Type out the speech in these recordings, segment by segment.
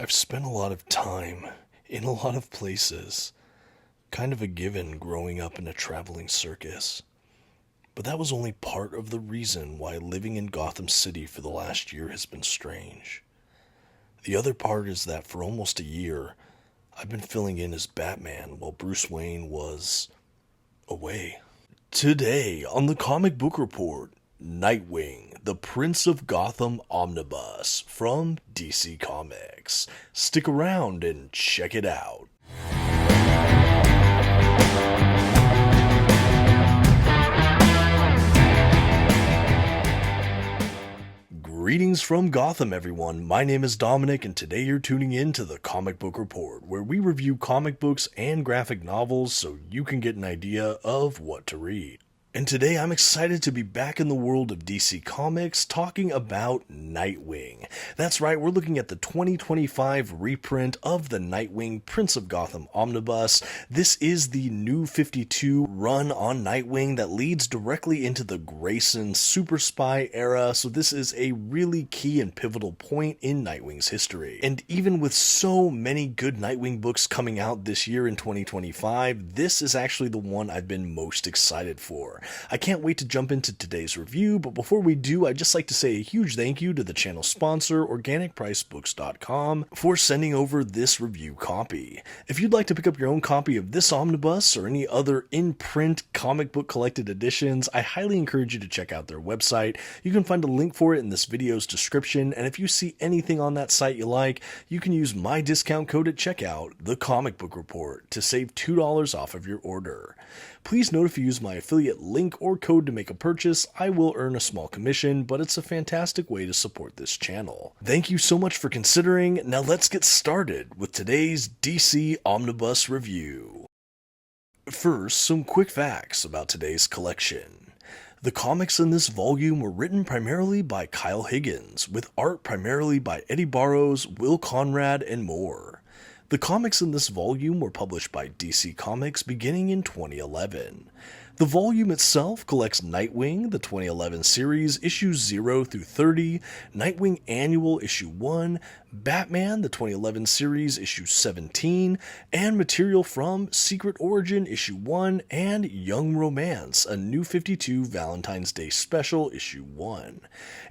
I've spent a lot of time in a lot of places. Kind of a given growing up in a traveling circus. But that was only part of the reason why living in Gotham City for the last year has been strange. The other part is that for almost a year, I've been filling in as Batman while Bruce Wayne was away. Today on the Comic Book Report, Nightwing, the Prince of Gotham Omnibus from DC Comics. Stick around and check it out. Greetings from Gotham, everyone. My name is Dominic, and today you're tuning in to the Comic Book Report, where we review comic books and graphic novels so you can get an idea of what to read. And today I'm excited to be back in the world of DC Comics talking about Nightwing. That's right, we're looking at the 2025 reprint of the Nightwing Prince of Gotham Omnibus. This is the new 52 run on Nightwing that leads directly into the Grayson Super Spy era, so this is a really key and pivotal point in Nightwing's history. And even with so many good Nightwing books coming out this year in 2025, this is actually the one I've been most excited for. I can't wait to jump into today's review, but before we do, I'd just like to say a huge thank you to the channel sponsor, OrganicPriceBooks.com, for sending over this review copy. If you'd like to pick up your own copy of this omnibus or any other in-print comic book collected editions, I highly encourage you to check out their website. You can find a link for it in this video's description, and if you see anything on that site you like, you can use my discount code at checkout, TheComicBookReport, to save $2 off of your order. Please note if you use my affiliate link or code to make a purchase, I will earn a small commission, but it's a fantastic way to support this channel. Thank you so much for considering. Now let's get started with today's DC Omnibus review. First, some quick facts about today's collection. The comics in this volume were written primarily by Kyle Higgins, with art primarily by Eddy Barrows, Will Conrad, and more. The comics in this volume were published by DC Comics beginning in 2011. The volume itself collects Nightwing, the 2011 series, issues 0 through 30, Nightwing Annual issue 1, Batman, the 2011 series, issue 17, and material from Secret Origin issue 1 and Young Romance, a New 52 Valentine's Day special issue 1.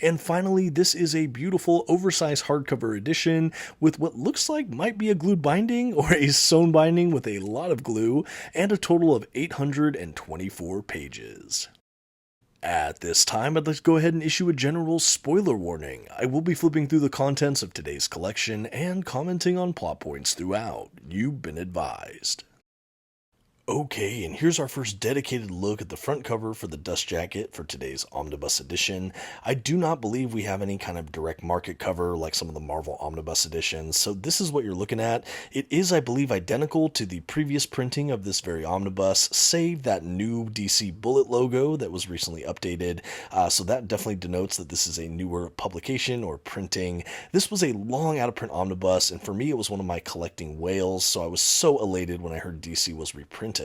And finally, this is a beautiful oversized hardcover edition with what looks like might be a glued binding or a sewn binding with a lot of glue, and a total of 824 pages. At this time, I'd like to go ahead and issue a general spoiler warning. I will be flipping through the contents of today's collection and commenting on plot points throughout. You've been advised. Okay, and here's our first dedicated look at the front cover for the dust jacket for today's Omnibus edition. I do not believe we have any kind of direct market cover like some of the Marvel Omnibus editions, so this is what you're looking at. It is, I believe, identical to the previous printing of this very omnibus, save that new DC Bullet logo that was recently updated, so that definitely denotes that this is a newer publication or printing. This was a long out-of-print omnibus, and for me it was one of my collecting whales, so I was so elated when I heard DC was reprinting.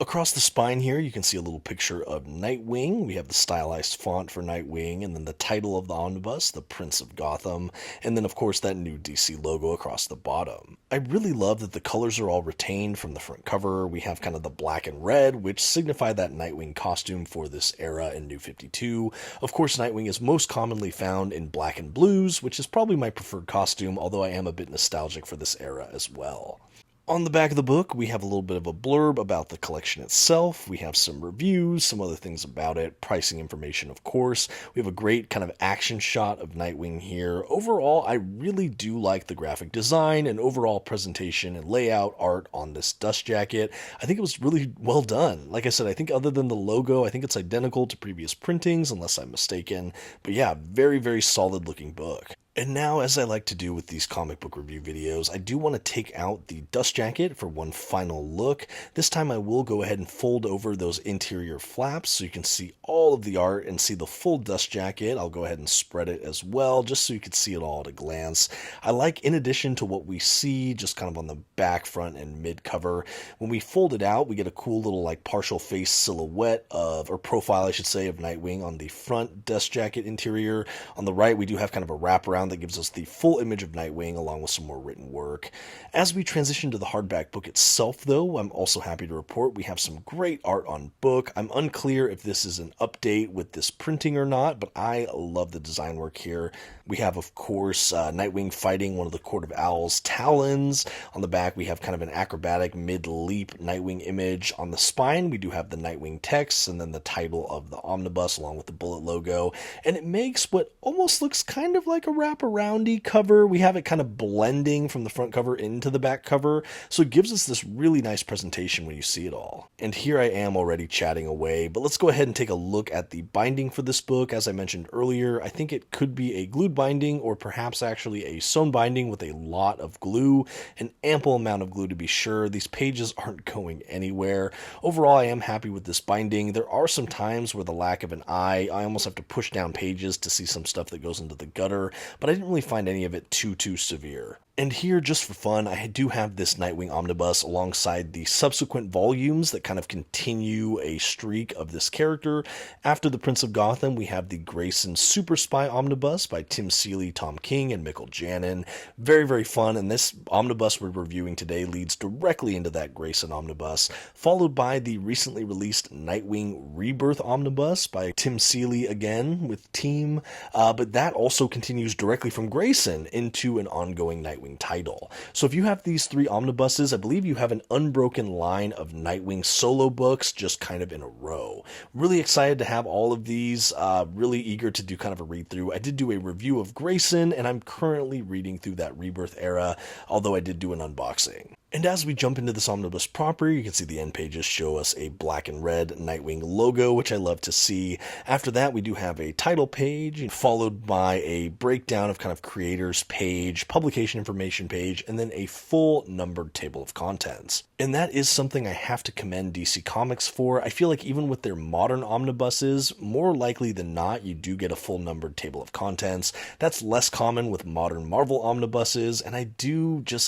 Across the spine here, you can see a little picture of Nightwing. We have the stylized font for Nightwing, and then the title of the omnibus, the Prince of Gotham, and then of course that new DC logo across the bottom. I really love that the colors are all retained from the front cover. We have kind of the black and red, which signify that Nightwing costume for this era in New 52. Of course, Nightwing is most commonly found in black and blues, which is probably my preferred costume, although I am a bit nostalgic for this era as well. On the back of the book, we have a little bit of a blurb about the collection itself. We have some reviews, some other things about it, pricing information, of course. We have a great kind of action shot of Nightwing here. Overall, I really do like the graphic design and overall presentation and layout art on this dust jacket. I think it was really well done. Like I said, I think other than the logo, I think it's identical to previous printings, unless I'm mistaken. But yeah, very, very solid looking book. And now, as I like to do with these comic book review videos, I do want to take out the dust jacket for one final look. This time I will go ahead and fold over those interior flaps so you can see all of the art and see the full dust jacket. I'll go ahead and spread it as well, just so you can see it all at a glance. I like, in addition to what we see just kind of on the back, front, and mid cover, when we fold it out, we get a cool little like partial face silhouette of, or profile I should say, of Nightwing on the front dust jacket interior. On the right, we do have kind of a wraparound background that gives us the full image of Nightwing along with some more written work. As we transition to the hardback book itself, though, I'm also happy to report we have some great art on book. I'm unclear if this is an update with this printing or not, but I love the design work here. We have, of course, Nightwing fighting one of the Court of Owl's talons. On the back, we have kind of an acrobatic mid-leap Nightwing image. On the spine, we do have the Nightwing text and then the title of the omnibus along with the bullet logo. And it makes what almost looks kind of like a wraparoundy cover. We have it kind of blending from the front cover into the back cover. So it gives us this really nice presentation when you see it all. And here I am already chatting away, but let's go ahead and take a look at the binding for this book. As I mentioned earlier, I think it could be a glued binding or perhaps actually a sewn binding with a lot of glue, an ample amount of glue to be sure. These pages aren't going anywhere. Overall, I am happy with this binding. There are some times where the lack of an eye, I almost have to push down pages to see some stuff that goes into the gutter, but I didn't really find any of it too severe. And here, just for fun, I do have this Nightwing Omnibus alongside the subsequent volumes that kind of continue a streak of this character. After The Prince of Gotham, we have the Grayson Super Spy Omnibus by Tim Seeley, Tom King, and Mikkel Janin. Very, very fun, and this omnibus we're reviewing today leads directly into that Grayson Omnibus, followed by the recently released Nightwing Rebirth Omnibus by Tim Seeley again with Team, but that also continues directly from Grayson into an ongoing Nightwing title. So if you have these three omnibuses, I believe you have an unbroken line of Nightwing solo books just kind of in a row. Really excited to have all of these, really eager to do kind of a read through. I did do a review of Grayson, and I'm currently reading through that Rebirth era, although I did do an unboxing. And as we jump into this omnibus proper, you can see the end pages show us a black and red Nightwing logo, which I love to see. After that, we do have a title page, followed by a breakdown of kind of creators page, publication information page, and then a full numbered table of contents. And that is something I have to commend DC Comics for. I feel like even with their modern omnibuses, more likely than not, you do get a full numbered table of contents. That's less common with modern Marvel omnibuses, and I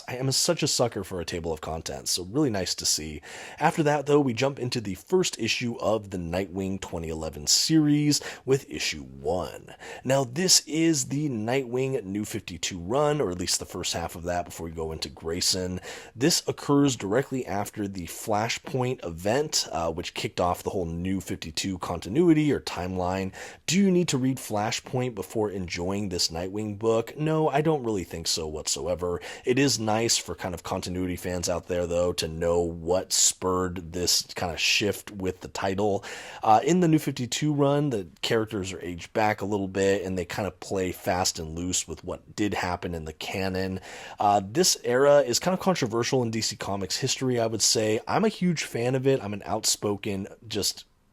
am such a sucker for a table of contents, so really nice to see. After that, though, we jump into the first issue of the Nightwing 2011 series with issue 1. Now, this is the Nightwing New 52 run, or at least the first half of that before we go into Grayson. This occurs directly after the Flashpoint event, which kicked off the whole New 52 continuity or timeline. Do you need to read Flashpoint before enjoying this Nightwing book? No, I don't really think so whatsoever. It is nice for kind of continuity fans out there, though, to know what spurred this kind of shift with the title. In the New 52 run, the characters are aged back a little bit, and they kind of play fast and loose with what did happen in the canon. This era is kind of controversial in DC Comics history, I would say. I'm a huge fan of it. I'm an outspoken,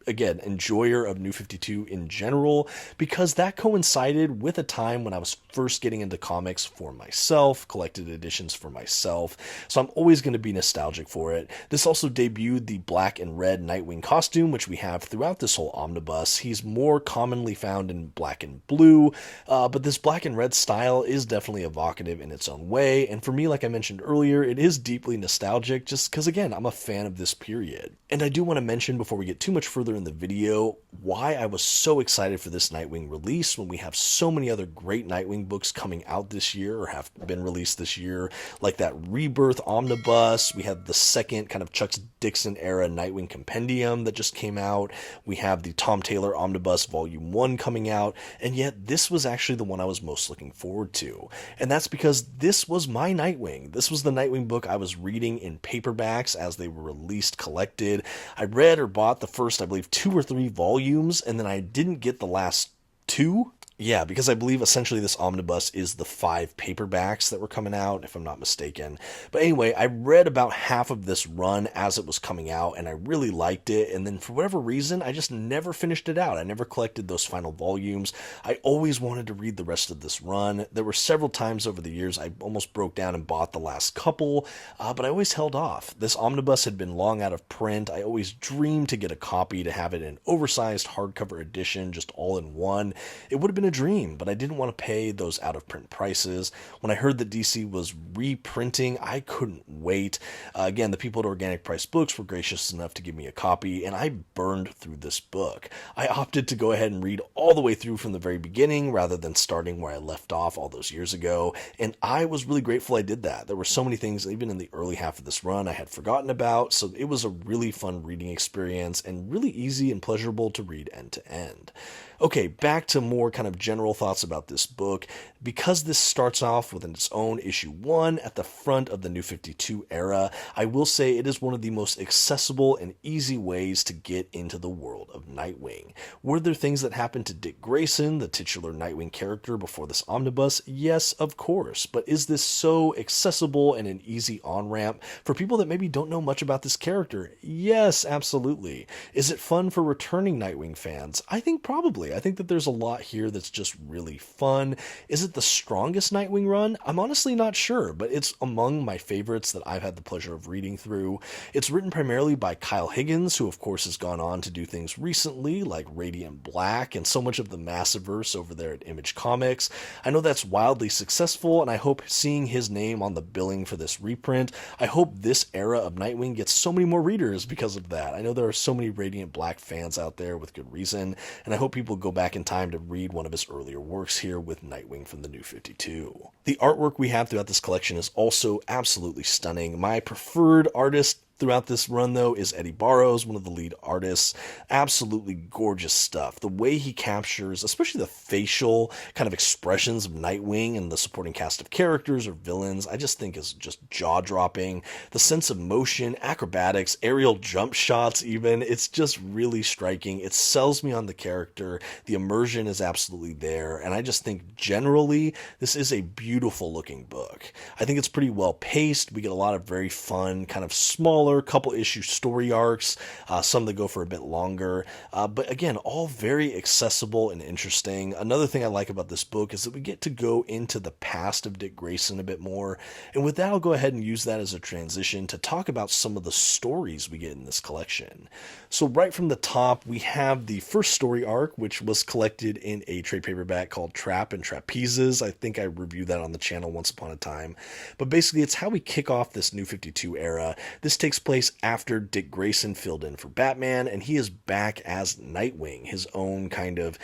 again, enjoyer of New 52 in general, because that coincided with a time when I was first getting into comics for myself, collected editions for myself, so I'm always going to be nostalgic for it. This also debuted the black and red Nightwing costume, which we have throughout this whole omnibus. He's more commonly found in black and blue, but this black and red style is definitely evocative in its own way, and for me, like I mentioned earlier, it is deeply nostalgic, just because, again, I'm a fan of this period. And I do want to mention, before we get too much further in the video, why I was so excited for this Nightwing release when we have so many other great Nightwing books coming out this year or have been released this year, like that Rebirth Omnibus. We have the second kind of Chuck Dixon era Nightwing Compendium that just came out. We have the Tom Taylor Omnibus Volume 1 coming out, and yet this was actually the one I was most looking forward to. And that's because this was my Nightwing. This was the Nightwing book I was reading in paperbacks as they were released collected. I read or bought the first, I believe, 2 or 3 volumes, and then I didn't get the last 2. Yeah, because I believe essentially this omnibus is the 5 paperbacks that were coming out, if I'm not mistaken. But anyway, I read about half of this run as it was coming out, and I really liked it. And then for whatever reason, I just never finished it out. I never collected those final volumes. I always wanted to read the rest of this run. There were several times over the years I almost broke down and bought the last couple, but I always held off. This omnibus had been long out of print. I always dreamed to get a copy, to have it in oversized hardcover edition, just all in one. It would have been a dream, but I didn't want to pay those out-of-print prices. When I heard that DC was reprinting, I couldn't wait. Again, the people at Organic Price Books were gracious enough to give me a copy, and I burned through this book. I opted to go ahead and read all the way through from the very beginning rather than starting where I left off all those years ago, and I was really grateful I did that. There were so many things, even in the early half of this run, I had forgotten about, so it was a really fun reading experience and really easy and pleasurable to read end to end. Okay, back to more kind of general thoughts about this book. Because this starts off with its own issue 1 at the front of the New 52 era, I will say it is one of the most accessible and easy ways to get into the world of Nightwing. Were there things that happened to Dick Grayson, the titular Nightwing character, before this omnibus? Yes, of course. But is this so accessible and an easy on-ramp for people that maybe don't know much about this character? Yes, absolutely. Is it fun for returning Nightwing fans? I think probably. I think that there's a lot here that's just really fun. Is it the strongest Nightwing run? I'm honestly not sure, but it's among my favorites that I've had the pleasure of reading through. It's written primarily by Kyle Higgins, who of course has gone on to do things recently like Radiant Black and so much of the Massiverse over there at Image Comics. I know that's wildly successful, and I hope seeing his name on the billing for this reprint, I hope this era of Nightwing gets so many more readers because of that. I know there are so many Radiant Black fans out there with good reason, and I hope people go back in time to read one of his earlier works here with Nightwing from the New 52. The artwork we have throughout this collection is also absolutely stunning. My preferred artist throughout this run, though, is Eddy Barrows, one of the lead artists. Absolutely gorgeous stuff. The way he captures, especially the facial kind of expressions of Nightwing and the supporting cast of characters or villains, I just think is just jaw-dropping. The sense of motion, acrobatics, aerial jump shots even, it's just really striking. It sells me on the character. The immersion is absolutely there, and I just think generally this is a beautiful looking book. I think it's pretty well paced. We get a lot of very fun, kind of smaller couple issue story arcs, some that go for a bit longer, but again, all very accessible and interesting. Another thing I like about this book is that we get to go into the past of Dick Grayson a bit more, and with that I'll go ahead and use that as a transition to talk about some of the stories we get in this collection. So right from the top, we have the first story arc, which was collected in a trade paperback called Trap and Trapezes. I think I reviewed that on the channel once upon a time, but basically it's how we kick off this New 52 era. This takes place after Dick Grayson filled in for Batman, and he is back as Nightwing, his own kind of,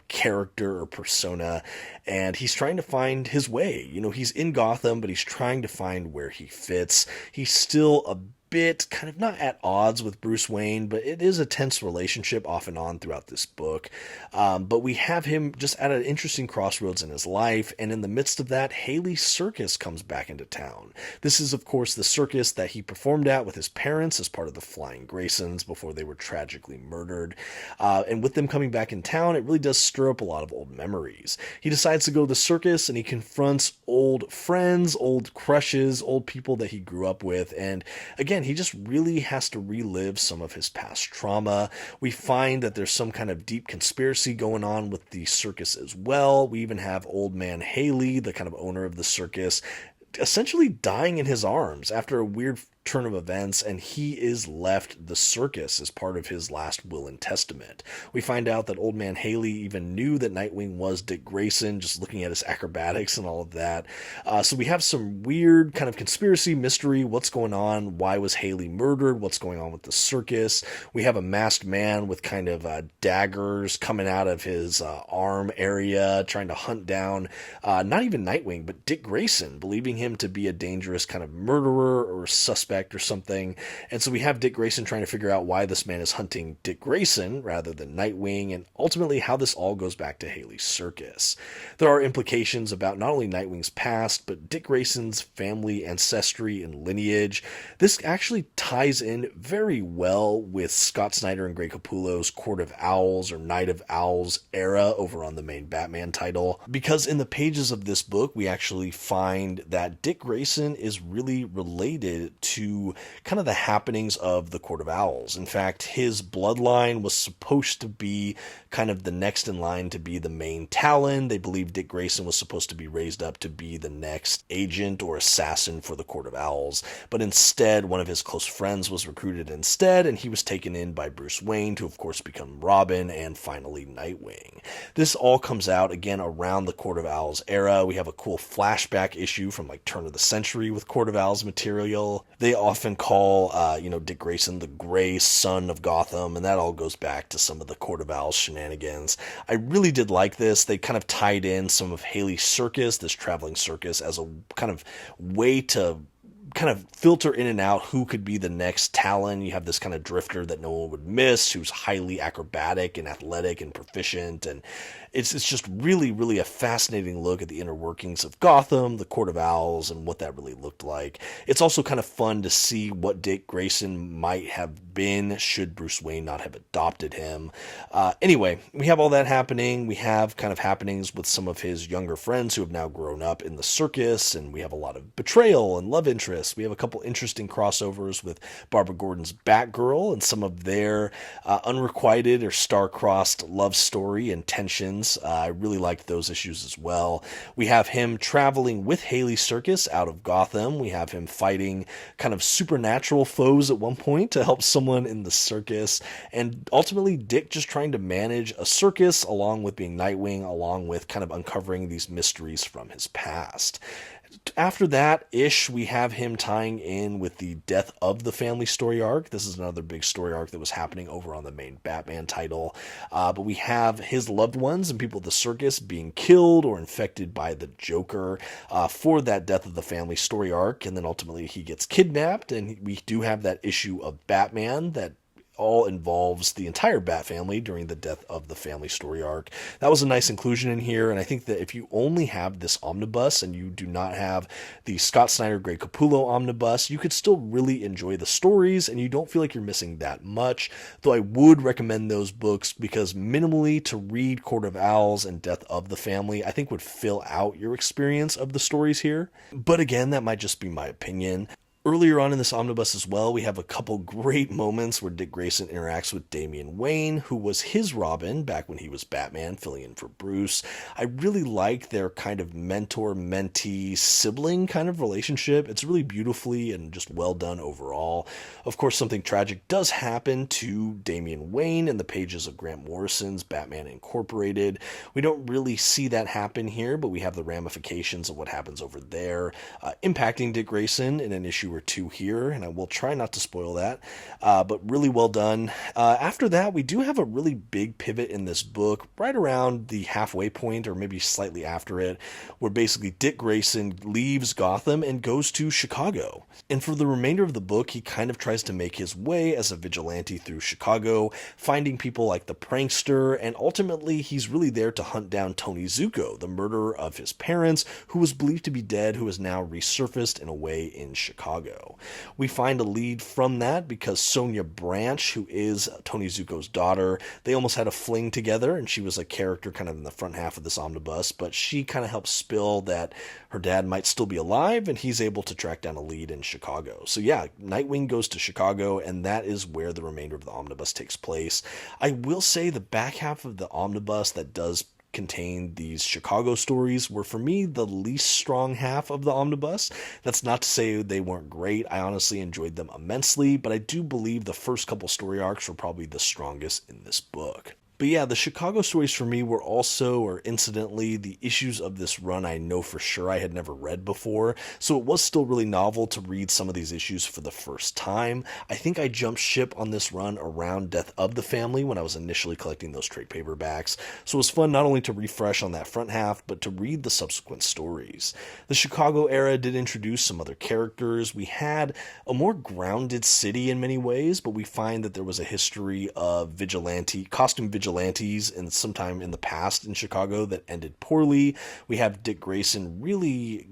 character or persona, and he's trying to find his way. He's in Gotham, but he's trying to find where he fits. He's still a bit kind of not at odds with Bruce Wayne, but it is a tense relationship off and on throughout this book. But we have him just at an interesting crossroads in his life, and in the midst of that, Haley's Circus comes back into town. This is, of course, the circus that he performed at with his parents as part of the Flying Graysons before they were tragically murdered. And with them coming back in town, it really does stir up a lot of old memories. He decides to go to the circus, and he confronts old friends, old crushes, old people that he grew up with, and again, he just really has to relive some of his past trauma. We find that there's some kind of deep conspiracy going on with the circus as well. We even have Old Man Haley, the kind of owner of the circus, essentially dying in his arms after a weird turn of events, and he is left the circus as part of his last will and testament. We find out that Old Man Haley even knew that Nightwing was Dick Grayson, just looking at his acrobatics and all of that. So we have some weird kind of conspiracy mystery. What's going on? Why was Haley murdered? What's going on with the circus? We have a masked man with kind of daggers coming out of his arm area, trying to hunt down not even Nightwing, but Dick Grayson, believing him to be a dangerous kind of murderer or suspect or something. And so we have Dick Grayson trying to figure out why this man is hunting Dick Grayson rather than Nightwing, and ultimately how this all goes back to Haley's Circus. There are implications about not only Nightwing's past, but Dick Grayson's family ancestry and lineage. This actually ties in very well with Scott Snyder and Greg Capullo's Court of Owls or Night of Owls era over on the main Batman title, because in the pages of this book we actually find that Dick Grayson is really related to to kind of the happenings of the Court of Owls. In fact, his bloodline was supposed to be kind of the next in line to be the main Talon. They believed Dick Grayson was supposed to be raised up to be the next agent or assassin for the Court of Owls, but instead one of his close friends was recruited instead, and he was taken in by Bruce Wayne to, of course, become Robin and finally Nightwing. This all comes out again around the Court of Owls era. We have a cool flashback issue from like turn of the century with Court of Owls material. They often call Dick Grayson the gray son of Gotham, and that all goes back to some of the Court of Owls shenanigans. I really did like this. They kind of tied in some of Haley's circus, this traveling circus, as a kind of way to kind of filter in and out who could be the next Talon. You have this kind of drifter that no one would miss, who's highly acrobatic and athletic and proficient, and it's just really, really a fascinating look at the inner workings of Gotham, the Court of Owls, and what that really looked like. It's also kind of fun to see what Dick Grayson might have been should Bruce Wayne not have adopted him. Anyway, we have all that happening. We have kind of happenings with some of his younger friends who have now grown up in the circus, and we have a lot of betrayal and love interest. We have a couple interesting crossovers with Barbara Gordon's Batgirl and some of their unrequited or star-crossed love story and tensions. I really liked those issues as well. We have him traveling with Haley's circus out of Gotham. We have him fighting kind of supernatural foes at one point to help someone in the circus. And ultimately, Dick just trying to manage a circus along with being Nightwing, along with kind of uncovering these mysteries from his past. After that-ish, we have him tying in with the Death of the Family story arc. This is another big story arc that was happening over on the main Batman title. But we have his loved ones and people at the circus being killed or infected by the Joker for that Death of the Family story arc. And then ultimately he gets kidnapped, and we do have that issue of Batman that all involves the entire Bat family during the Death of the Family story arc. That was a nice inclusion in here, and I think that if you only have this omnibus and you do not have the Scott Snyder Greg Capullo omnibus, you could still really enjoy the stories, and you don't feel like you're missing that much, though I would recommend those books because minimally to read Court of Owls and Death of the Family I think would fill out your experience of the stories here. But again, that might just be my opinion. Earlier on in this omnibus as well, we have a couple great moments where Dick Grayson interacts with Damian Wayne, who was his Robin back when he was Batman, filling in for Bruce. I really like their kind of mentor-mentee sibling kind of relationship. It's really beautifully and just well done overall. Of course, something tragic does happen to Damian Wayne in the pages of Grant Morrison's Batman Incorporated. We don't really see that happen here, but we have the ramifications of what happens over there impacting Dick Grayson in an issue or two here, and I will try not to spoil that, but really well done. After that, we do have a really big pivot in this book, right around the halfway point, or maybe slightly after it, where basically Dick Grayson leaves Gotham and goes to Chicago. And for the remainder of the book, he kind of tries to make his way as a vigilante through Chicago, finding people like the Prankster, and ultimately he's really there to hunt down Tony Zuko, the murderer of his parents, who was believed to be dead, who has now resurfaced in a way in Chicago. We find a lead from that because Sonia Branch, who is Tony Zuko's daughter, they almost had a fling together, and she was a character kind of in the front half of this omnibus, but she kind of helped spill that her dad might still be alive, and he's able to track down a lead in Chicago. So yeah, Nightwing goes to Chicago, and that is where the remainder of the omnibus takes place. I will say the back half of the omnibus that does contain these Chicago stories were, for me, the least strong half of the omnibus. That's not to say they weren't great. I honestly enjoyed them immensely, but I do believe the first couple story arcs were probably the strongest in this book. But yeah, the Chicago stories for me were also, or incidentally, the issues of this run I know for sure I had never read before, so it was still really novel to read some of these issues for the first time. I think I jumped ship on this run around Death of the Family when I was initially collecting those trade paperbacks, so it was fun not only to refresh on that front half, but to read the subsequent stories. The Chicago era did introduce some other characters. We had a more grounded city in many ways, but we find that there was a history of costume vigilantes in sometime in the past in Chicago that ended poorly. We have Dick Grayson really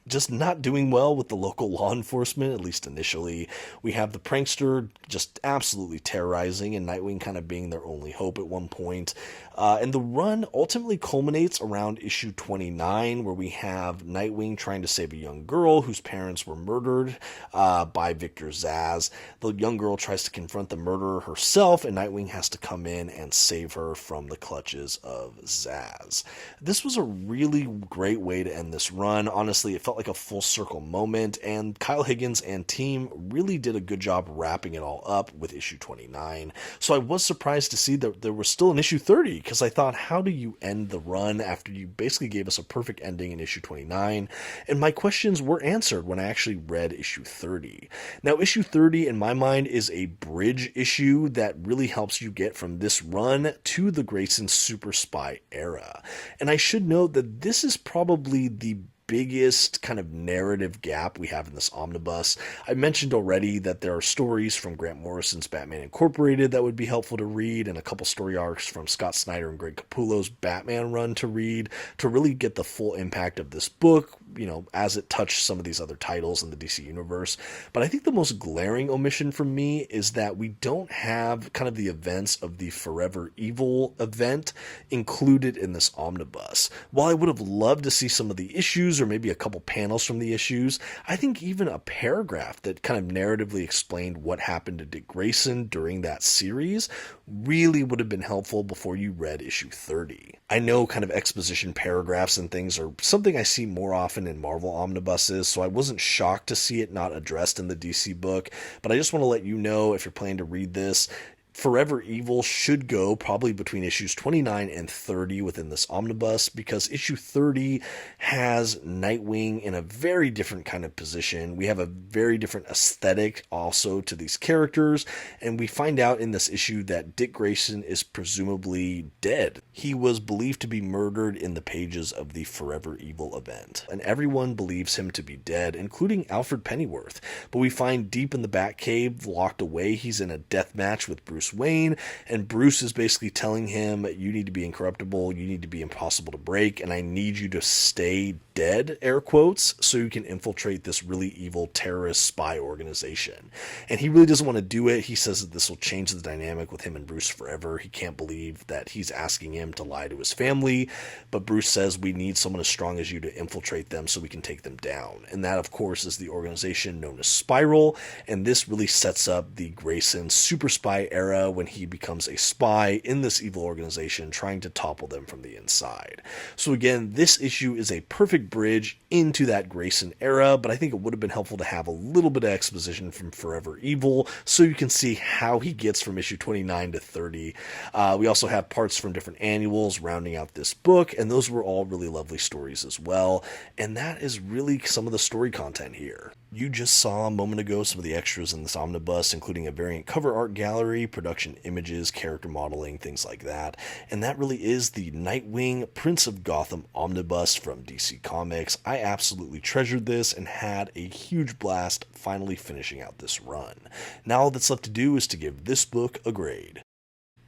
just not doing well with the local law enforcement, at least initially. We have the prankster just absolutely terrorizing, and Nightwing kind of being their only hope at one point. And the run ultimately culminates around issue 29, where we have Nightwing trying to save a young girl whose parents were murdered by Victor Zsasz. The young girl tries to confront the murderer herself, and Nightwing has to come in and save her from the clutches of Zsasz. This was a really great way to end this run. Honestly, it felt like a full circle moment, and Kyle Higgins and team really did a good job wrapping it all up with issue 29. So I was surprised to see that there was still an issue 30, because I thought, how do you end the run after you basically gave us a perfect ending in issue 29? And my questions were answered when I actually read issue 30. Now, issue 30, in my mind, is a bridge issue that really helps you get from this run to the Grayson Super Spy era. And I should note that this is probably the biggest kind of narrative gap we have in this omnibus. I mentioned already that there are stories from Grant Morrison's Batman Incorporated that would be helpful to read, and a couple story arcs from Scott Snyder and Greg Capullo's Batman run to read to really get the full impact of this book, you know, as it touched some of these other titles in the DC universe. But I think the most glaring omission for me is that we don't have kind of the events of the Forever Evil event included in this omnibus. While I would have loved to see some of the issues or maybe a couple panels from the issues, I think even a paragraph that kind of narratively explained what happened to Dick Grayson during that series really would have been helpful before you read issue 30. I know kind of exposition paragraphs and things are something I see more often in Marvel omnibuses, so I wasn't shocked to see it not addressed in the DC book, but I just want to let you know, if you're planning to read this, Forever Evil should go probably between issues 29 and 30 within this omnibus, because issue 30 has Nightwing in a very different kind of position. We have a very different aesthetic also to these characters, and we find out in this issue that Dick Grayson is presumably dead. He was believed to be murdered in the pages of the Forever Evil event, and everyone believes him to be dead, including Alfred Pennyworth. But we find deep in the Batcave, locked away, he's in a death match with Bruce Wayne, and Bruce is basically telling him, you need to be incorruptible, you need to be impossible to break, and I need you to stay dead, air quotes, so you can infiltrate this really evil terrorist spy organization. And he really doesn't want to do it. He says that this will change the dynamic with him and Bruce forever. He can't believe that he's asking him to lie to his family, but Bruce says, we need someone as strong as you to infiltrate them so we can take them down. And that, of course, is the organization known as Spiral, and this really sets up the Grayson Super Spy era, when he becomes a spy in this evil organization trying to topple them from the inside. So again, this issue is a perfect bridge into that Grayson era, but I think it would have been helpful to have a little bit of exposition from Forever Evil so you can see how he gets from issue 29 to 30. We also have parts from different annuals rounding out this book, and those were all really lovely stories as well, and that is really some of the story content here. You just saw a moment ago some of the extras in this omnibus, including a variant cover art gallery, production images, character modeling, things like that. And that really is the Nightwing Prince of Gotham omnibus from DC Comics. I absolutely treasured this and had a huge blast finally finishing out this run. Now all that's left to do is to give this book a grade.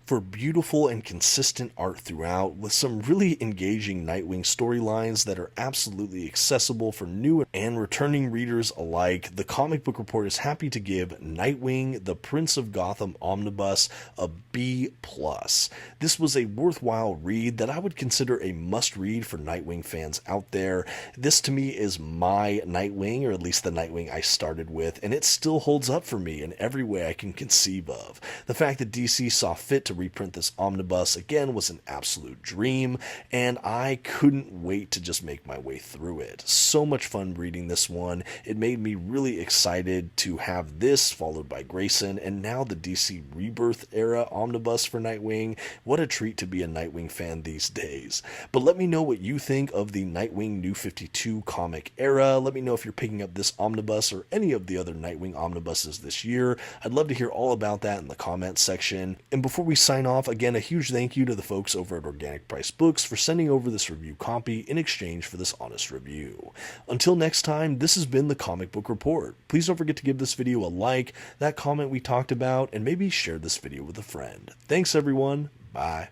For beautiful and consistent art throughout, with some really engaging Nightwing storylines that are absolutely accessible for new and returning readers alike, The Comic Book Report is happy to give Nightwing, the Prince of Gotham Omnibus, a B+. This was a worthwhile read that I would consider a must-read for Nightwing fans out there. This to me is my Nightwing, or at least the Nightwing I started with, and it still holds up for me in every way I can conceive of. The fact that DC saw fit to reprint this omnibus again was an absolute dream, and I couldn't wait to just make my way through it. So much fun reading this one. It made me really excited to have this followed by Grayson, and now the DC Rebirth era omnibus for Nightwing. What a treat to be a Nightwing fan these days. But let me know what you think of the Nightwing New 52 comic era. Let me know if you're picking up this omnibus or any of the other Nightwing omnibuses this year. I'd love to hear all about that in the comments section. And before we sign off, again, a huge thank you to the folks over at Organic Price Books for sending over this review copy in exchange for this honest review. Until next time, this has been the Comic Book Report. Please don't forget to give this video a like, that comment we talked about, and maybe share this video with a friend. Thanks everyone. Bye.